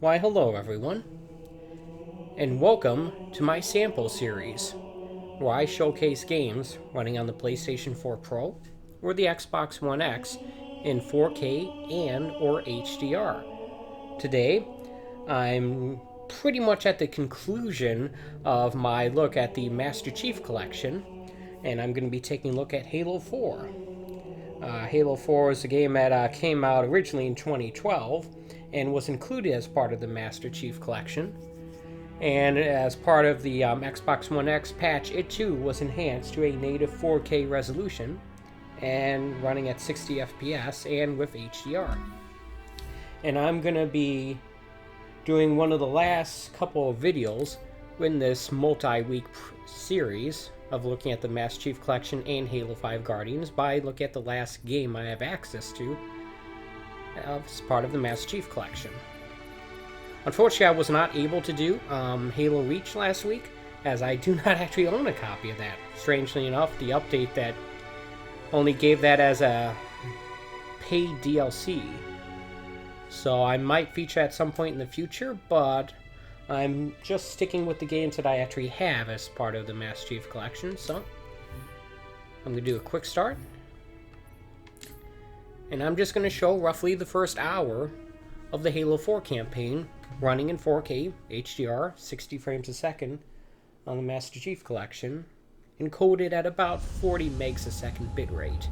Why, hello everyone, and welcome to my sample series, where I showcase games running on the PlayStation 4 Pro or the Xbox One X in 4K and or HDR. Today, I'm pretty much at the conclusion of my look at the Master Chief Collection, and I'm going to be taking a look at Halo 4. Halo 4 is a game that came out originally in 2012 and was included as part of the Master Chief Collection. And as part of the Xbox One X patch, it too was enhanced to a native 4K resolution and running at 60 FPS and with HDR. And I'm going to be doing one of the last couple of videos in this multi-week series of looking at the Master Chief Collection and Halo 5 Guardians by looking at the last game I have access to as part of the Master Chief Collection. Unfortunately, I was not able to do Halo Reach last week, as I do not actually own a copy of that. Strangely enough, the update that only gave that as a paid DLC. So I might feature at some point in the future, but I'm just sticking with the games that I actually have as part of the Master Chief Collection. So I'm going to do a quick start. And I'm just going to show roughly the first hour of the Halo 4 campaign running in 4K, HDR, 60 frames a second on the Master Chief Collection, encoded at about 40 megs a second bitrate.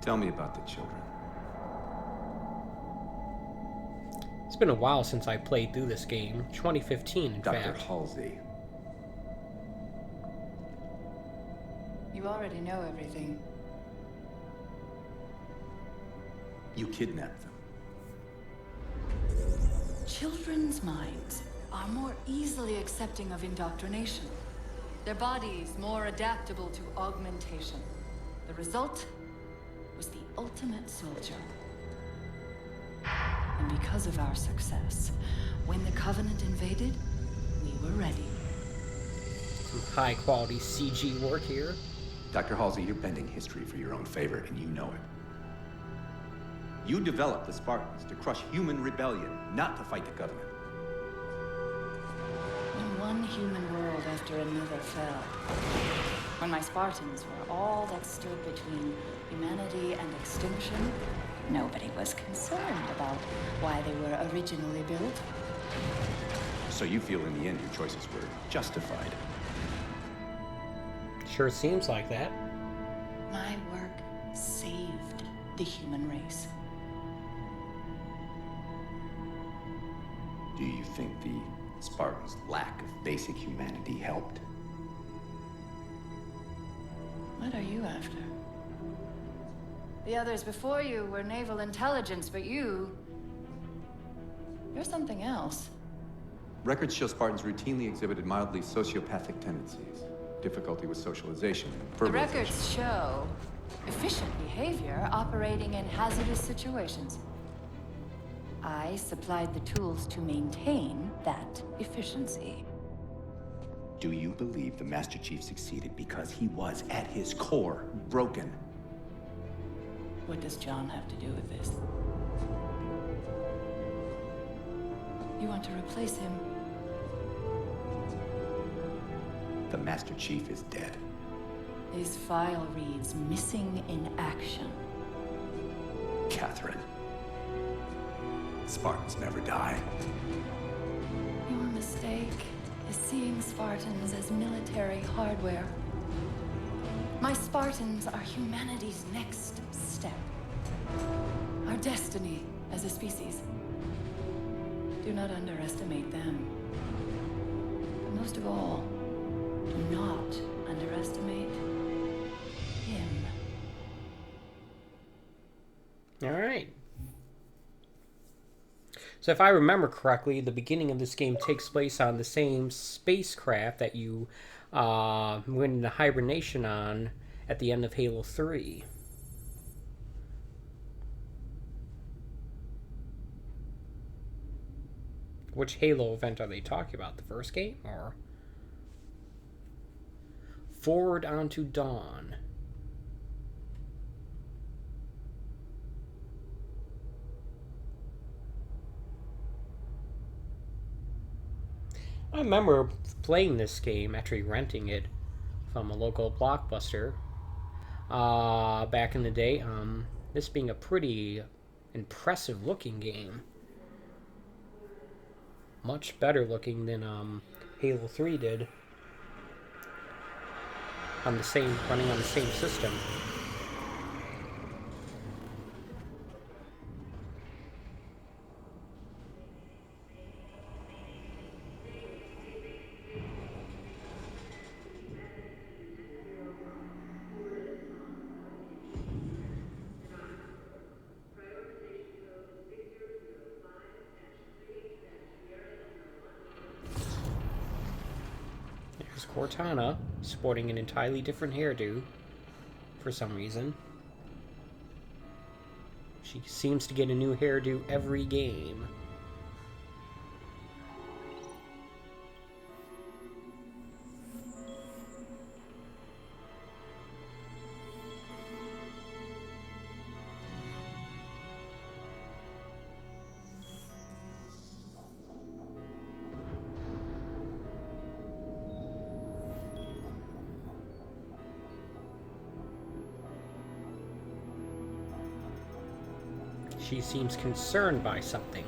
Tell me about the children. It's been a while since I played through this game, 2015 in Dr. fact. Halsey. You already know everything. You kidnapped them. Children's minds are more easily accepting of indoctrination. Their bodies more adaptable to augmentation. The result was the ultimate soldier. And because of our success, when the Covenant invaded, we were ready. Some high quality CG work here. Dr. Halsey, you're bending history for your own favor, and you know it. You developed the Spartans to crush human rebellion, not to fight the Covenant. When one human world after another fell, when my Spartans were all that stood between humanity and extinction, nobody was concerned about why they were originally built. So you feel in the end your choices were justified. Sure seems like that. My work saved the human race. Do you think the Spartans' lack of basic humanity helped? What are you after? The others before you were naval intelligence, but you're something else. Records show Spartans routinely exhibited mildly sociopathic tendencies, difficulty with socialization, and The verbalization. records show efficient behavior operating in hazardous situations. I supplied the tools to maintain that efficiency. Do you believe the Master Chief succeeded because he was, at his core, broken? What does John have to do with this? You want to replace him? The Master Chief is dead. His file reads missing in action. Catherine. Spartans never die. Your mistake is seeing Spartans as military hardware. My Spartans are humanity's next step. Our destiny as a species. Do not underestimate them. But most of all, do not underestimate him. Alright. So if I remember correctly, the beginning of this game takes place on the same spacecraft that you went into hibernation on at the end of Halo 3. Which Halo event are they talking about? The first game, or? Forward onto Dawn. I remember playing this game, actually renting it from a local Blockbuster back in the day. This being a pretty impressive looking game. Much better looking than Halo 3 did. Running on the same system. There's Cortana, sporting an entirely different hairdo for some reason. She seems to get a new hairdo every game. She seems concerned by something.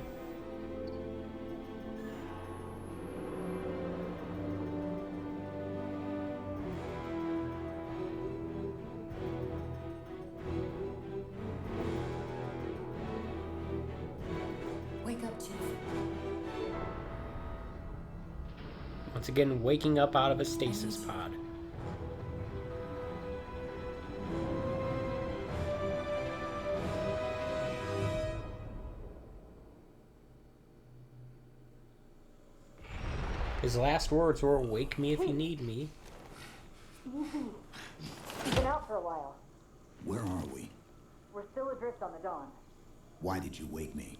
Wake up, Chief. Once again, waking up out of a stasis pod. His last words were, "Wake me if you need me." You've been out for a while. Where are we? We're still adrift on the Dawn. Why did you wake me?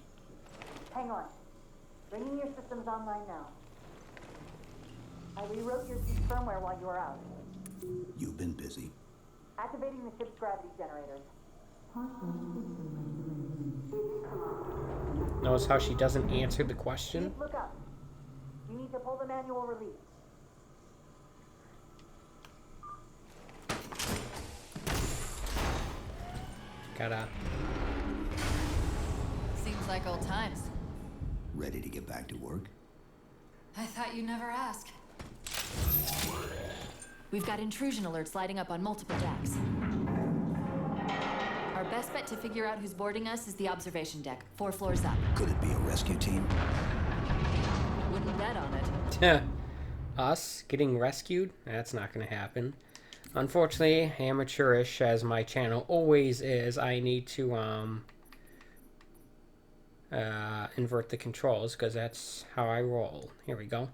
Hang on. Bringing your systems online now. I rewrote your G's firmware while you were out. You've been busy. Activating the ship's gravity generators. Notice how she doesn't answer the question? Please look up. You need to pull the manual release. Gotta... Seems like old times. Ready to get back to work? I thought you'd never ask. We've got intrusion alerts lighting up on multiple decks. Our best bet to figure out who's boarding us is the observation deck, 4 floors up. Could it be a rescue team? Wouldn't bet on it. Us getting rescued? That's not gonna happen. Unfortunately, amateurish as my channel always is, I need to invert the controls because that's how I roll. Here we go.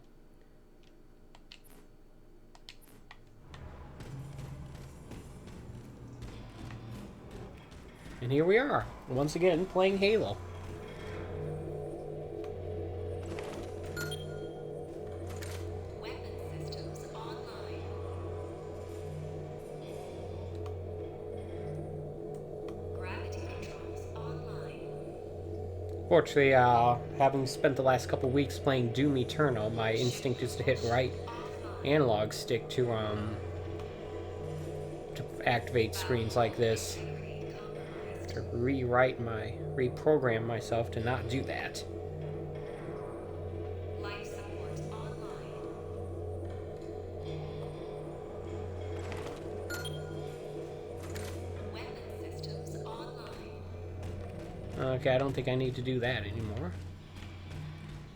And here we are, once again, playing Halo. Weapon systems online. Gravity controls online. Fortunately, having spent the last couple weeks playing Doom Eternal, my instinct is to hit right analog stick to activate screens like this. To reprogram myself to not do that. Life support online. Weapon systems online. Okay, I don't think I need to do that anymore.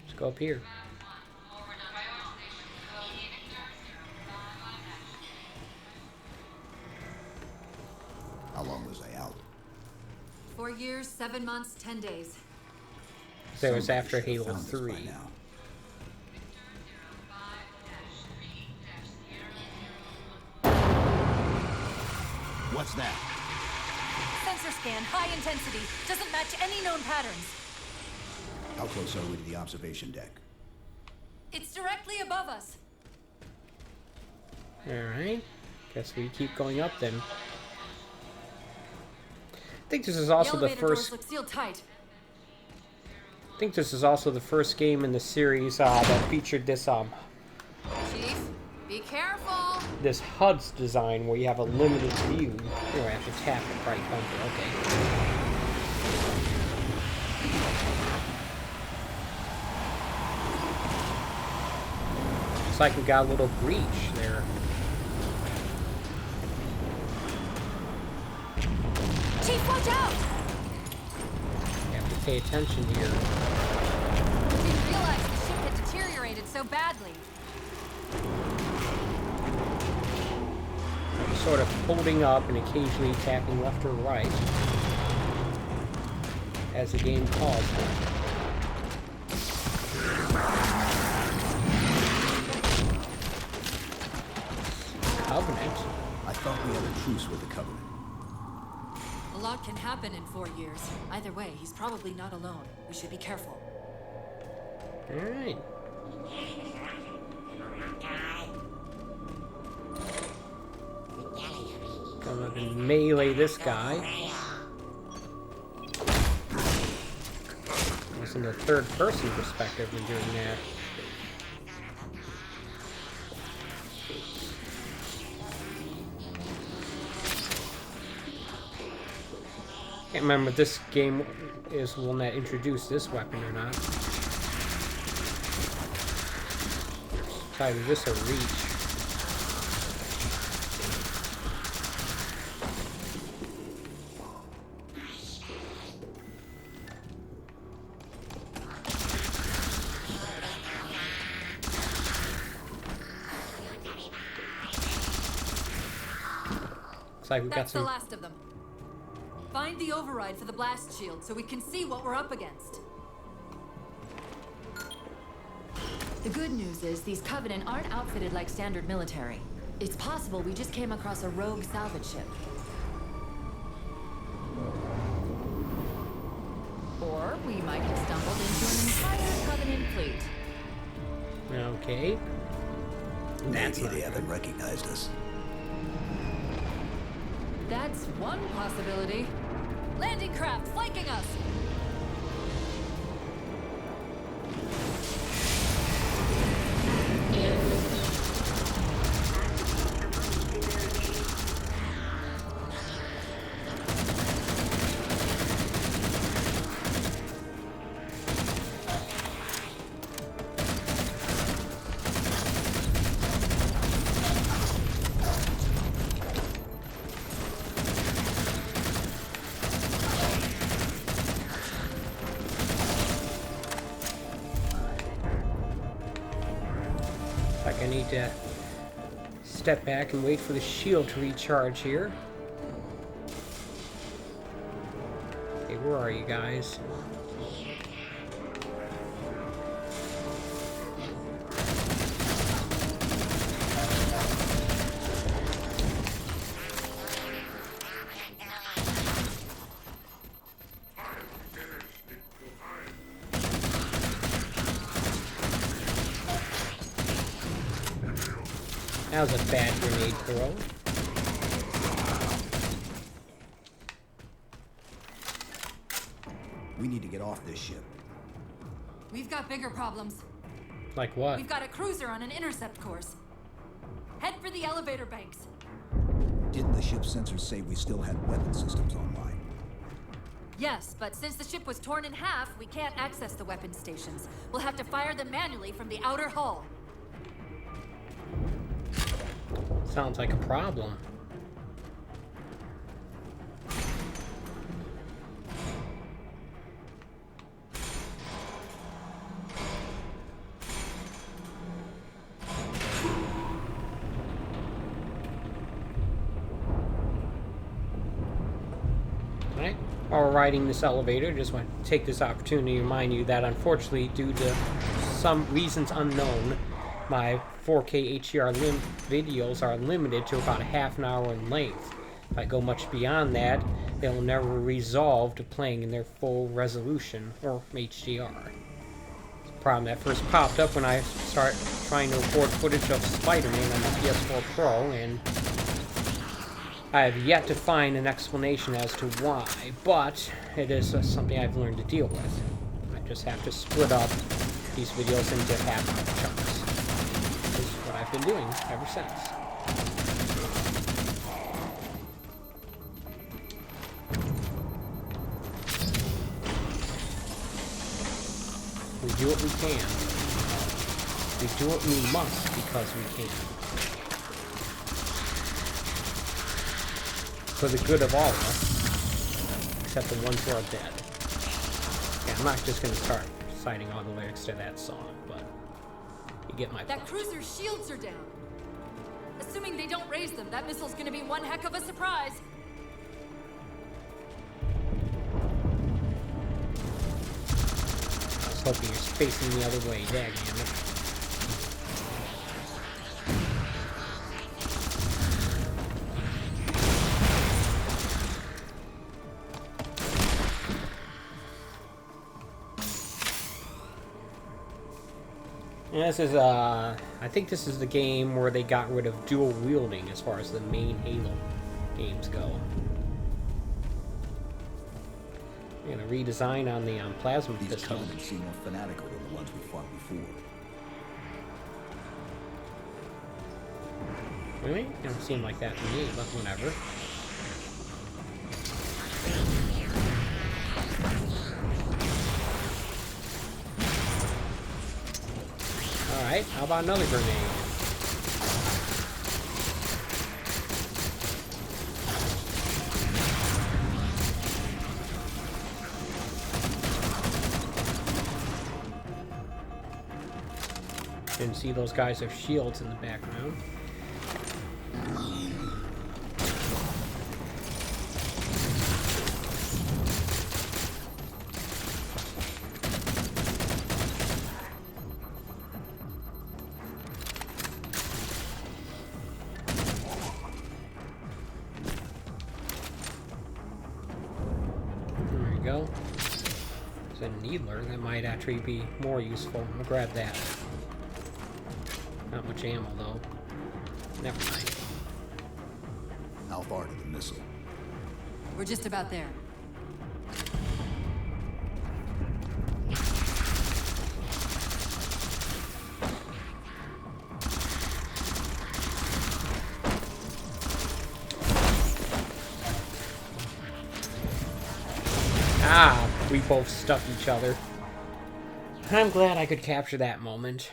Let's go up here. How long was I out? 4 years, 7 months, 10 days. So it was Somebody after should have Halo found this by 3. now. What's that? Sensor scan, high intensity. Doesn't match any known patterns. How close are we to the observation deck? It's directly above us. Alright. Guess we keep going up then. I think this is also the first. Look sealed tight. I think this is also the first game in the series that featured this Chief, be careful. this HUD's design where you have a limited view. Oh, I have to tap the right bumper. Okay. Looks like we got a little breach there. Chief, watch out! You have to pay attention here. Didn't realize the ship had deteriorated so badly. Sort of holding up and occasionally tapping left or right as the game calls for. Covenant. I thought we had a truce with the Covenant. A lot can happen in 4 years. Either way, he's probably not alone. We should be careful. All right. Gonna melee this guy. It's in the third-person perspective when doing that. Can't remember if this game is one that introduced this weapon or not. Either this or reach. Looks like we got That's the some. last of them. Find the override for the blast shield so we can see what we're up against. The good news is these Covenant aren't outfitted like standard military. It's possible we just came across a rogue salvage ship. Or we might have stumbled into an entire Covenant fleet. Okay. Nancy, they haven't recognized us. That's one possibility. Landing craft flanking us! Like I need to step back and wait for the shield to recharge here. Okay, where are you guys? That was a bad grenade throw. We need to get off this ship. We've got bigger problems. Like what? We've got a cruiser on an intercept course. Head for the elevator banks. Didn't the ship's sensors say we still had weapon systems online? Yes, but since the ship was torn in half, we can't access the weapon stations. We'll have to fire them manually from the outer hull. Sounds like a problem. Alright, while we're riding this elevator, just want to take this opportunity to remind you that unfortunately, due to some reasons unknown, my 4K HDR videos are limited to about a half an hour in length. If I go much beyond that, they'll never resolve to playing in their full resolution, or HDR. It's a problem that first popped up when I started trying to record footage of Spider-Man on the PS4 Pro, and I have yet to find an explanation as to why, but it is something I've learned to deal with. I just have to split up these videos into half-hour chunks. This is what I've been doing ever since. We do what we can. We do what we must because we can. For the good of all of us, except the ones who are dead. Yeah, I'm not just going to start reciting all the lyrics to that song, but you get my point. That cruiser's shields are down. Assuming they don't raise them, that missile's gonna be one heck of a surprise. I was hoping you're facing the other way, dadgummit. This is, I think this is the game where they got rid of dual wielding as far as the main Halo games go. And a redesign on the plasma These pistol. Covenants seem more fanatical than the ones we fought before. Really? It don't seem like that to me, but whatever. Alright, how about another grenade? Didn't see those guys have shields in the background. There we go. There's a needler that might actually be more useful. I'll grab that. Not much ammo, though. Never mind. How far to the missile? We're just about there. Ah, we both stuck each other. I'm glad I could capture that moment.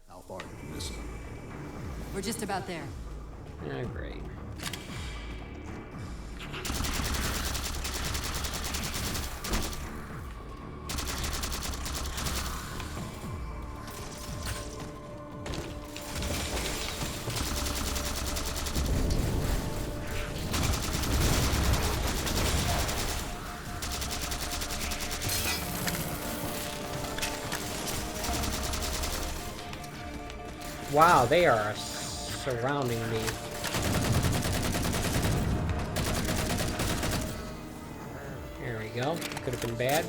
How far to the missile? We're just about there. Ah, great. Wow, they are surrounding me. There we go. Could have been bad.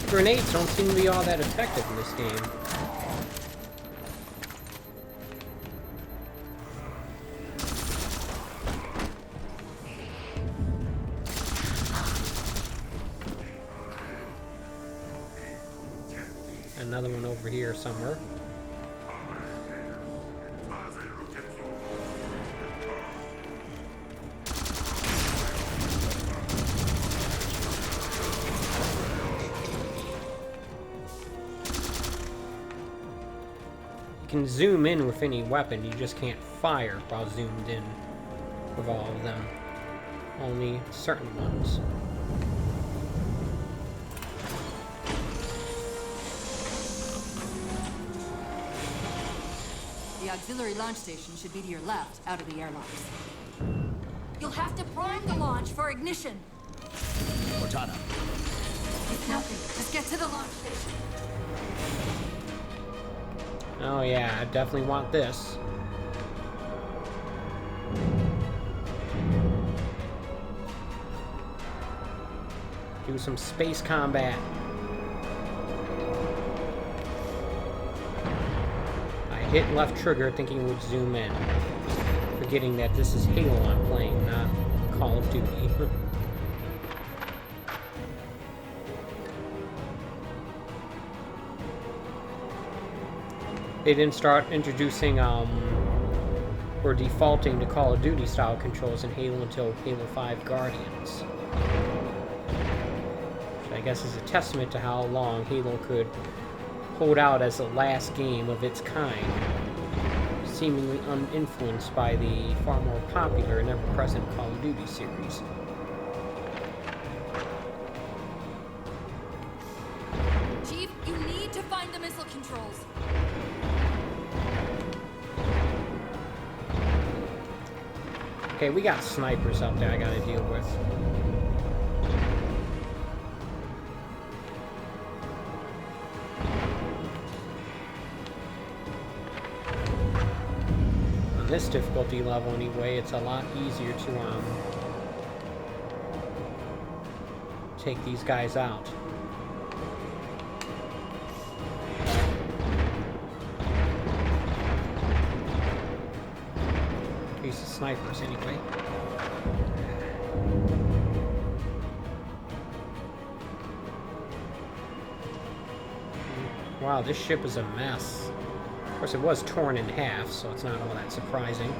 Grenades don't seem to be all that effective in this game. Another one over here somewhere. You can zoom in with any weapon, you just can't fire while zoomed in with all of them. Only certain ones. The auxiliary launch station should be to your left, out of the airlocks. You'll have to prime the launch for ignition. Cortana. It's nothing. Just get to the launch station. Oh yeah, I definitely want this. Do some space combat. I hit left trigger thinking it would zoom in, forgetting that this is Halo I'm playing, not Call of Duty. They didn't start introducing or defaulting to Call of Duty style controls in Halo until Halo 5 Guardians. Which I guess is a testament to how long Halo could hold out as the last game of its kind, seemingly uninfluenced by the far more popular and ever-present Call of Duty series. Chief, you need to find the missile controls. Okay, we got snipers up there I gotta deal with. On this difficulty level anyway, it's a lot easier to take these guys out. Use the snipers anyway. Wow, this ship is a mess. Of course, it was torn in half, so it's not all that surprising.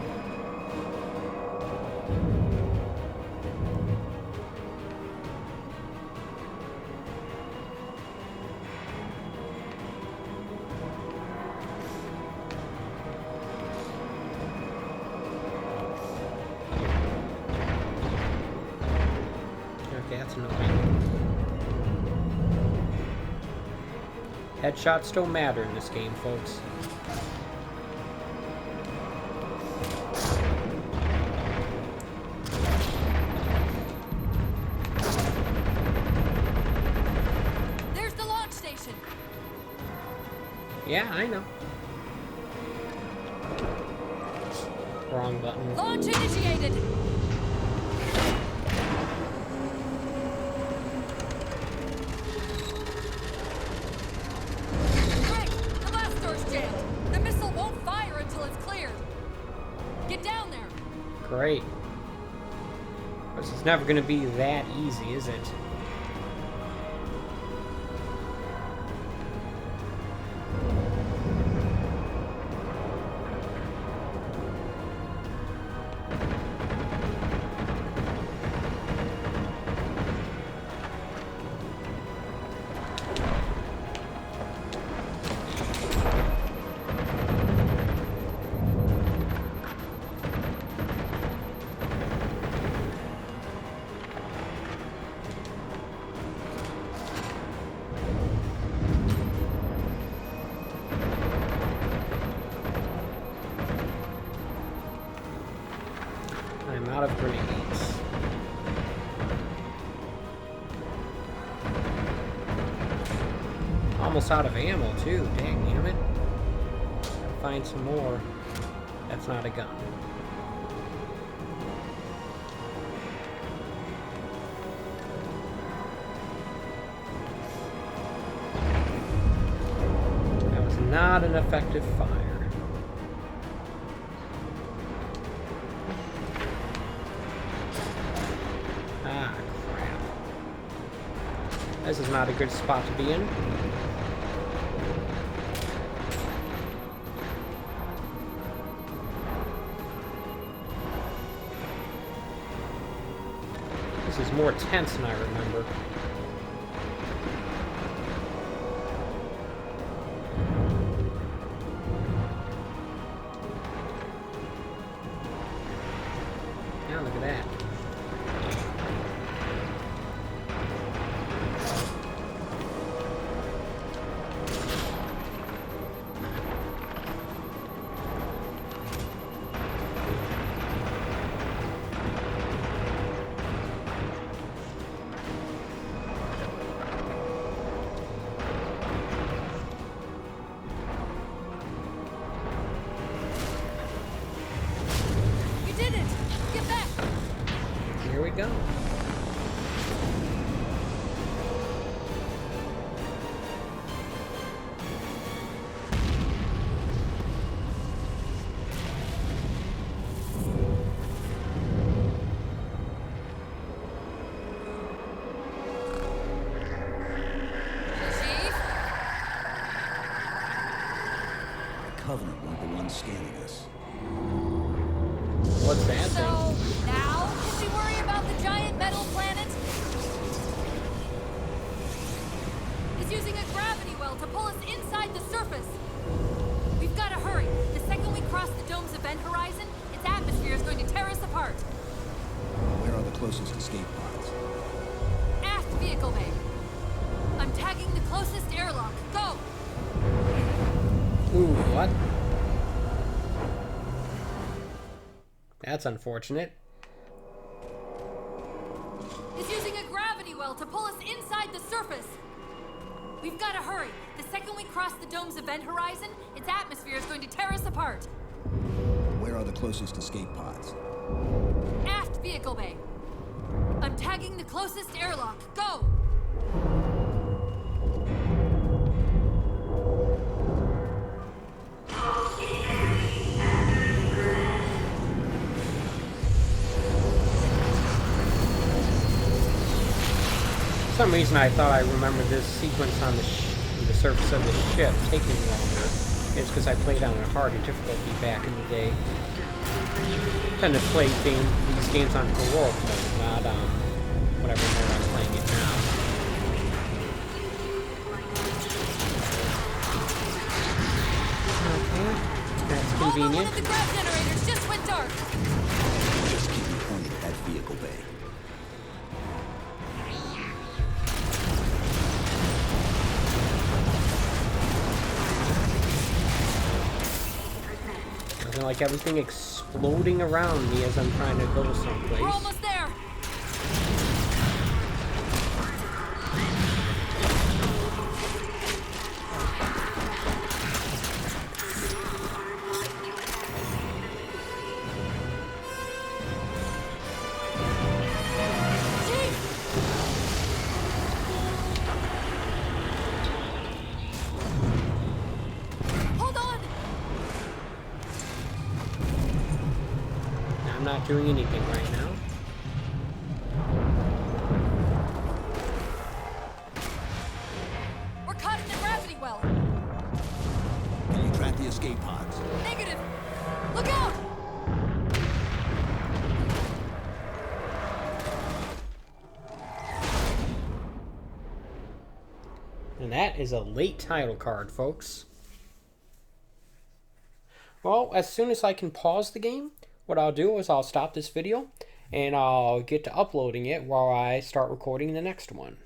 Okay, that's annoying. Headshots don't matter in this game, folks. There's the launch station. Yeah, I know. Wrong button. Launch initiated. Greg, the blast door's jammed. The missile won't fire until it's cleared. Get down there. Great. Of course, it's never going to be that easy, is it? I'm out of grenades. Almost out of ammo, too. Dang, damn it. Gotta find some more. That's not a gun. That was not an effective fire. Ah, crap. This is not a good spot to be in. This is more tense than I remember. Yeah, look at that. someone's scanning us. What's that So, thing? now can we worry about the giant metal planet? It's using a gravity well to pull us inside the surface. We've got to hurry. The second we cross the dome's event horizon, its atmosphere is going to tear us apart. Where are the closest escape pods? Aft vehicle bay. I'm tagging the closest airlock. Go! Ooh, what? That's unfortunate. It's using a gravity well to pull us inside the surface. We've got to hurry. The second we cross the dome's event horizon, its atmosphere is going to tear us apart. Where are the closest escape pods? Aft vehicle bay. I'm tagging the closest airlock. Go! For some reason, I thought I remembered this sequence on the surface of the ship taking longer. It's because I played on a harder difficulty back in the day. I tend to play these games on heroic mode, not whatever mode I'm playing it now. Okay, that's All but one convenient. of the grav generators just went dark. Just keep me pointed at vehicle bay. Doesn't like everything exploding around me as I'm trying to go someplace. We're almost there. Hold on. I'm not doing anything right now. We're caught in the gravity well. Can you track the escape pods? Negative. Look out! And that is a late title card, folks. Well, as soon as I can pause the game, what I'll do is I'll stop this video and I'll get to uploading it while I start recording the next one.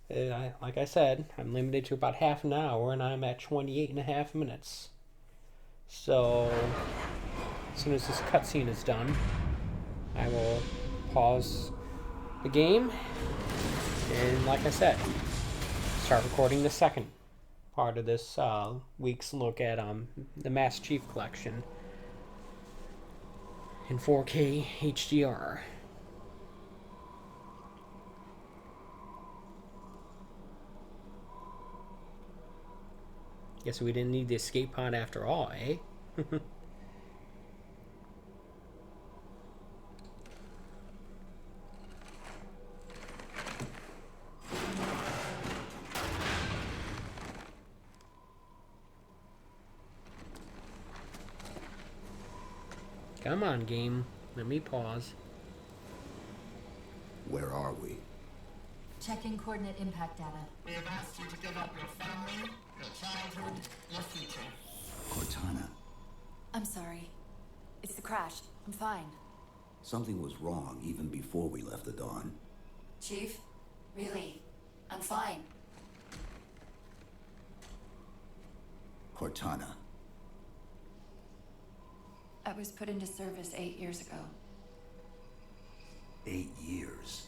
Like I said, I'm limited to about half an hour and I'm at 28.5 minutes. So, as soon as this cutscene is done, I will pause the game and, like I said, start recording the second part of this week's look at the Master Chief Collection in 4K HDR. Guess we didn't need the escape pod after all, eh? Come on, game. Let me pause. Where are we? Checking coordinate impact data. We have asked you to give up your family, your childhood, your future. Cortana. I'm sorry. It's the crash. I'm fine. Something was wrong even before we left the Dawn. Chief? Really? I'm fine. Cortana. I was put into service 8 years ago. 8 years.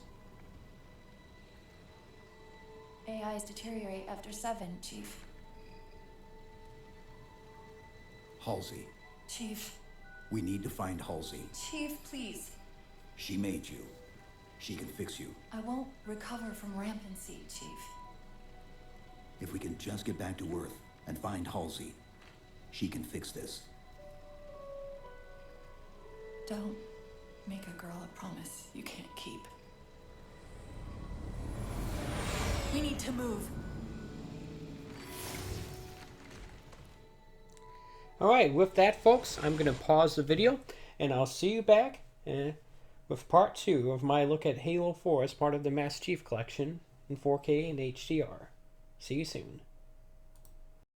AIs deteriorate after 7, Chief. Halsey. Chief. We need to find Halsey. Chief, please. She made you. She can fix you. I won't recover from rampancy, Chief. If we can just get back to Earth and find Halsey, she can fix this. Don't make a girl a promise you can't keep. We need to move. Alright, with that, folks, I'm going to pause the video, and I'll see you back with part 2 of my look at Halo 4 as part of the Master Chief Collection in 4K and HDR. See you soon.